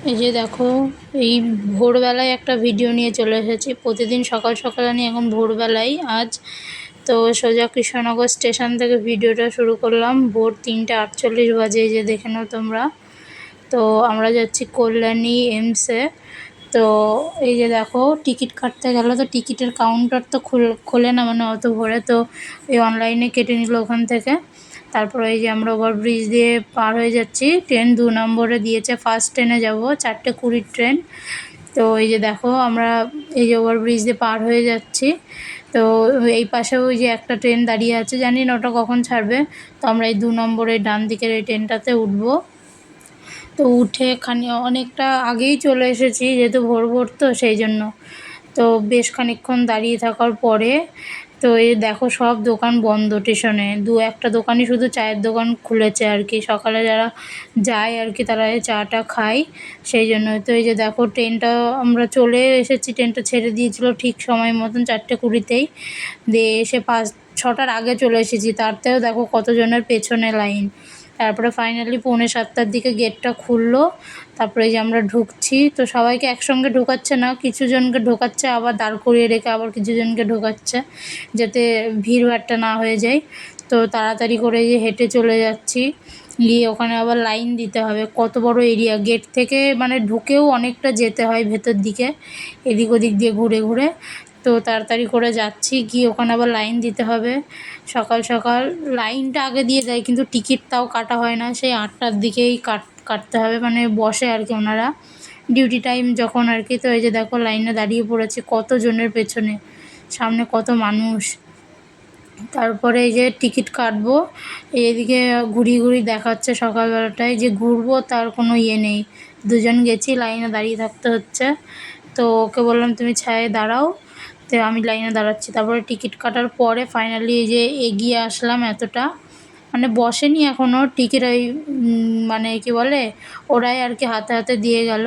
এই যে দেখো, এই ভোরবেলায় একটা ভিডিও নিয়ে চলে এসেছি। প্রতিদিন সকাল সকাল আমি এখন ভোরবেলায় আজ তো সোজা কৃষ্ণনগর স্টেশন থেকে ভিডিওটা শুরু করলাম। ভোর 3:48 বাজে, এই যে দেখে নাও তোমরা। তো আমরা যাচ্ছি কল্যাণী এমসে। তো এই যে দেখো, টিকিট কাটতে গেল তো টিকিটের কাউন্টার তো খোলে না, মানে অত ভোরে। তো এই অনলাইনে কেটে নিল ওখান থেকে। তারপর এই যে আমরা ওভারব্রিজ দিয়ে পার হয়ে যাচ্ছি। ট্রেন 2 নম্বরে দিয়েছে, ফার্স্ট ট্রেনে যাব 4:20 ট্রেন। তো এই যে দেখো, আমরা এই যে ওভারব্রিজ দিয়ে পার হয়ে যাচ্ছি। তো এই পাশেও ওই যে একটা ট্রেন দাঁড়িয়ে আছে, জানি না ওটা কখন ছাড়বে। তো আমরা এই 2 নম্বরের ডান দিকের এই ট্রেনটাতে উঠবো। তো উঠে অনেকটা আগেই চলে এসেছি, যেহেতু ভোর ভোর তো সেই জন্য। তো বেশ খানিকক্ষণ দাঁড়িয়ে থাকার পরে তো এই দেখো, সব দোকান বন্ধ স্টেশনে। একটা দোকানই শুধু চায়ের দোকান খুলেছে আর কি, সকালে যারা যায় আর কি তারা এই চাটা খায়, সেই জন্য। তো এই যে দেখো, ট্রেনটা আমরা চলে এসেছি, ট্রেনটা ছেড়ে দিয়েছিল ঠিক সময় মতন 4:20-তেই। দিয়ে এসে 5-6টার আগে চলে এসেছি, তারতেও দেখো কতজনের পেছনে লাইন। তারপরে ফাইনালি 6:45টার দিকে গেটটা খুললো। তারপরে এই যে আমরা ঢুকছি। তো সবাইকে একসঙ্গে ঢোকাচ্ছে না, কিছু জনকে ঢোকাচ্ছে, আবার দাঁড় করিয়ে রেখে আবার কিছু জনকে ঢোকাচ্ছে, যাতে ভিড়ভাট্টা না হয়ে যায়। তো তাড়াতাড়ি করে যে হেঁটে চলে যাচ্ছি, গিয়ে ওখানে আবার লাইন দিতে হবে। কত বড় এরিয়া, গেট থেকে মানে ঢুকেও অনেকটা যেতে হয় ভেতর দিকে, এদিক ওদিক দিয়ে ঘুরে ঘুরে। তো তাড়াতাড়ি করে যাচ্ছি, গিয়ে ওখানে আবার লাইন দিতে হবে। সকাল সকাল লাইনটা আগে দিয়ে দেয়, কিন্তু টিকিট তাও কাটা হয় না, সেই 8টার দিকেই কাটতে হবে, মানে বসে আর কি ওনারা ডিউটি টাইম যখন আর কি। তো এই যে দেখো, লাইনে দাঁড়িয়ে পড়েছে কতজনের পেছনে, সামনে কত মানুষ। তারপরে এই যে টিকিট কাটবো, এদিকে ঘুরিয়ে ঘুরিয়ে দেখাচ্ছে সকালবেলাটায় যে ঘুরবো, তার কোনো ইয়ে নেই। দুজন গেছি, লাইনে দাঁড়িয়ে থাকতে হচ্ছে। তো ওকে বললাম তুমি ছায়ে দাঁড়াও, তো আমি লাইনে দাঁড়াচ্ছি। তারপরে টিকিট কাটার পরে ফাইনালি এই যে এগিয়ে আসলাম এতটা, মানে বসেনি এখনও টিকিট, ওই মানে কি বলে, ওরাই আর কি হাতে হাতে দিয়ে গেল।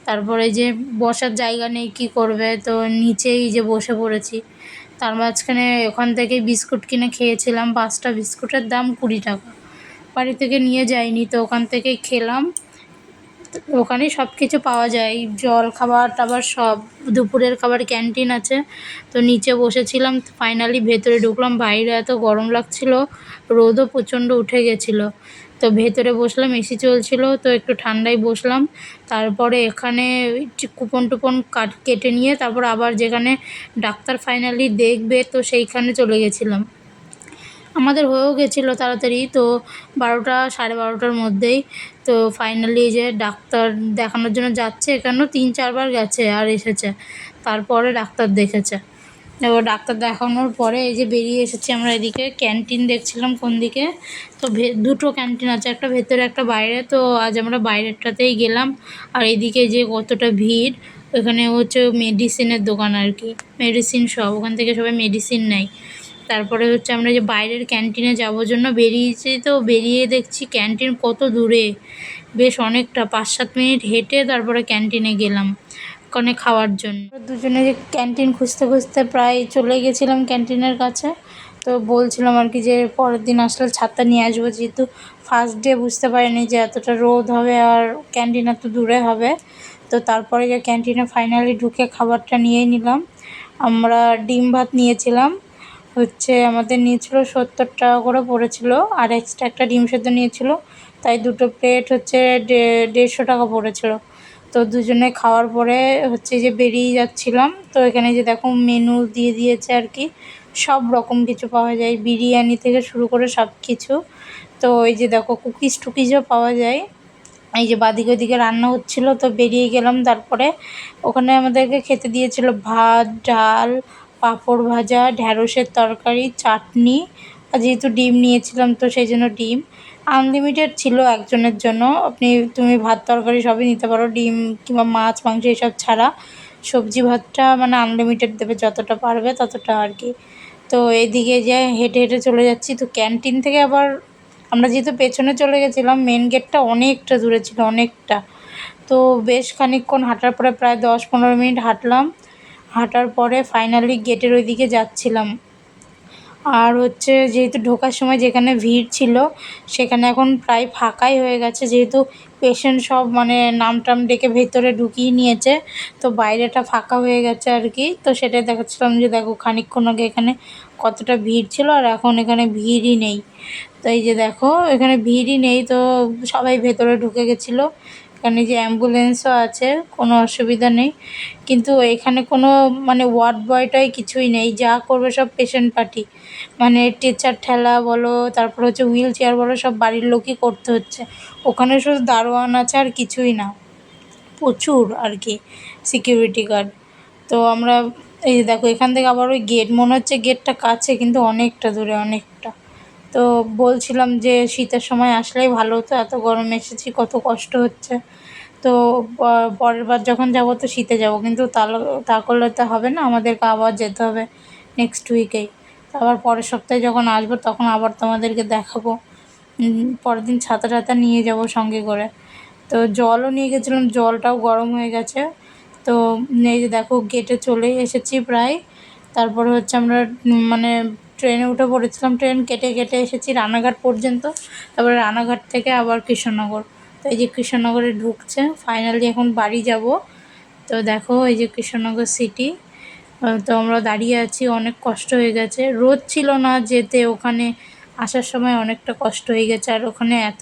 তারপরে যে বসার জায়গা নেই, কি করবে, তো নিচেই যে বসে পড়েছি। তার মাঝখানে ওখান থেকে বিস্কুট কিনে খেয়েছিলাম, 5টা বিস্কুটের দাম 20 টাকা। বাড়ি থেকে নিয়ে যাইনি, তো ওখান থেকেই খেলাম। ওখানেই সব কিছু পাওয়া যায়, জল খাবার টাবার সব। দুপুরের খাবার ক্যান্টিন আছে। তো নিচে বসেছিলাম, ফাইনালি ভেতরে ঢুকলাম। বাইরে এত গরম লাগছিল, রোদও প্রচণ্ড উঠে গেছিলো। তো ভেতরে বসলাম, এসি চলছিল, তো একটু ঠান্ডায় বসলাম। তারপরে এখানে কুপন টুপন কেটে নিয়ে তারপর আবার যেখানে ডাক্তার ফাইনালি দেখবে, তো সেইখানে চলে গেছিলাম। আমাদের হয়েও গেছিলো তাড়াতাড়ি, তো 12টা 12:30টার মধ্যেই। তো ফাইনালি যে ডাক্তার দেখানোর জন্য যাচ্ছে, এখানেও 3-4 বার গেছে আর এসেছে, তারপরে ডাক্তার দেখেছে। এবার ডাক্তার দেখানোর পরে এই যে বেরিয়ে এসেছি আমরা। এদিকে ক্যান্টিন দেখছিলাম কোন দিকে। তো দুটো ক্যান্টিন আছে, একটা ভেতরে একটা বাইরে। তো আজ আমরা বাইরেরটাতেই গেলাম। আর এদিকে যে কতটা ভিড়, ওখানে হচ্ছে মেডিসিনের দোকান আর কি, মেডিসিন সব, ওখান থেকে সবাই মেডিসিন নেয়। তারপরে হচ্ছে আমরা যে বাইরের ক্যান্টিনে যাওয়ার জন্য বেরিয়েছি, তো বেরিয়ে দেখছি ক্যান্টিন কত দূরে, বেশ অনেকটা 5-7 মিনিট হেঁটে তারপরে ক্যান্টিনে গেলাম ওখানে খাওয়ার জন্য। দুজনে যে ক্যান্টিন খুঁজতে খুঁজতে প্রায় চলে গেছিলাম ক্যান্টিনের কাছে। তো বলছিলাম আর কি যে পরের দিন আসলে ছাতা নিয়ে আসবো, যেহেতু ফার্স্ট ডে বুঝতে পারিনি যে এতটা রোদ হবে আর ক্যান্টিন এত দূরে হবে। তো তারপরে যে ক্যান্টিনে ফাইনালি ঢুকে খাবারটা নিয়েই নিলাম। আমরা ডিম ভাত নিয়েছিলাম, হচ্ছে আমাদের নিয়েছিল 70 টাকা করে পড়েছিল, আর এক্সট্রা একটা ডিম সেদ্ধ নিয়েছিল, তাই দুটো প্লেট হচ্ছে 150 টাকা পড়েছিল। তো দুজনে খাওয়ার পরে হচ্ছে যে বেরিয়ে যাচ্ছিলাম। তো এখানে যে দেখো মেনু দিয়ে দিয়েছে আর কি, সব রকম কিছু পাওয়া যায়, বিরিয়ানি থেকে শুরু করে সব কিছু। তো এই যে দেখো কুকিজ টুকিজও পাওয়া যায়। এই যে বাদিকে ওদিকে রান্না হচ্ছিলো, তো বেরিয়ে গেলাম। তারপরে ওখানে আমাদেরকে খেতে দিয়েছিল ভাত, ডাল, পাঁপড় ভাজা, ঢ্যাঁড়সের তরকারি, চাটনি, আর যেহেতু ডিম নিয়েছিলাম তো সেই জন্য ডিম আনলিমিটেড ছিল একজনের জন্য। তুমি ভাত তরকারি সবই নিতে পারো, ডিম কিংবা মাছ মাংস এসব ছাড়া। সবজি ভাতটা মানে আনলিমিটেড দেবে, যতটা পারবে ততটা আর কি। তো এইদিকে যে হেঁটে হেঁটে চলে যাচ্ছি, তো ক্যান্টিন থেকে আবার আমরা যেহেতু পেছনে চলে গেছিলাম, মেন গেটটা অনেকটা দূরে ছিল, অনেকটা। তো বেশ খানিকক্ষণ হাঁটার পরে প্রায় 10-15 মিনিট হাঁটলাম। হাঁটার পরে ফাইনালি গেটের ওইদিকে যাচ্ছিলাম। আর হচ্ছে যেহেতু ঢোকার সময় যেখানে ভিড় ছিল, সেখানে এখন প্রায় ফাঁকাই হয়ে গেছে, যেহেতু পেশেন্ট সব মানে নাম টাম ডেকে ভেতরে ঢুকিয়ে নিয়েছে, তো বাইরেটা ফাঁকা হয়ে গেছে আর কি। তো সেটাই দেখাচ্ছিলাম যে দেখো খানিকক্ষণ আগে এখানে কতটা ভিড় ছিল আর এখন এখানে ভিড়ই নেই। তো এই যে দেখো এখানে ভিড়ই নেই, তো সবাই ভেতরে ঢুকে গেছিলো। এখানে যে অ্যাম্বুলেন্সও আছে, কোনো অসুবিধা নেই। কিন্তু এখানে কোনো মানে ওয়ার্ড বয়টাই কিছুই নেই, যা করবে সব পেশেন্ট পার্টি, মানে টেচার ঠেলা বলো, তারপর হচ্ছে হুইল চেয়ার বলো, সব বাড়ির লোকই করতে হচ্ছে। ওখানে শুধু দারোয়ান আছে আর কিছুই না, প্রচুর আর কি সিকিউরিটি গার্ড। তো আমরা এই যে দেখো এখান থেকে আবার ওই গেট, মনে হচ্ছে গেটটা কাছে কিন্তু অনেকটা দূরে, অনেকটা। তো বলছিলাম যে শীতের সময় আসলেই ভালো হতো, এত গরমে এসেছি, কত কষ্ট হচ্ছে। তো পরের বার যখন যাব তো শীতে যাব, কিন্তু তা করলে তো হবে না, আমাদেরকে আবার যেতে হবে নেক্সট উইকেই। আবার পরের সপ্তাহে যখন আসবো তখন আবার তোমাদেরকে দেখাবো। পরের দিন ছাতা টাতা নিয়ে যাব সঙ্গে করে। তো জলও নিয়ে গেছিলাম, জলটাও গরম হয়ে গেছে। তো এই যে দেখো গেটে চলেই এসেছি প্রায়। তারপরে হচ্ছে আমরা মানে ট্রেনে উঠে পড়েছিলাম, ট্রেন কেটে কেটে এসেছি রানাঘাট পর্যন্ত। তারপরে রানাঘাট থেকে আবার কৃষ্ণনগর। তো এই যে কৃষ্ণনগরে ঢুকছে, ফাইনালি এখন বাড়ি যাব। তো দেখো এই যে কৃষ্ণনগর সিটি। তো আমরা দাঁড়িয়ে আছি, অনেক কষ্ট হয়ে গেছে, রোদ ছিল না যেতে, ওখানে আসার সময় অনেকটা কষ্ট হয়ে গেছে। আর ওখানে এত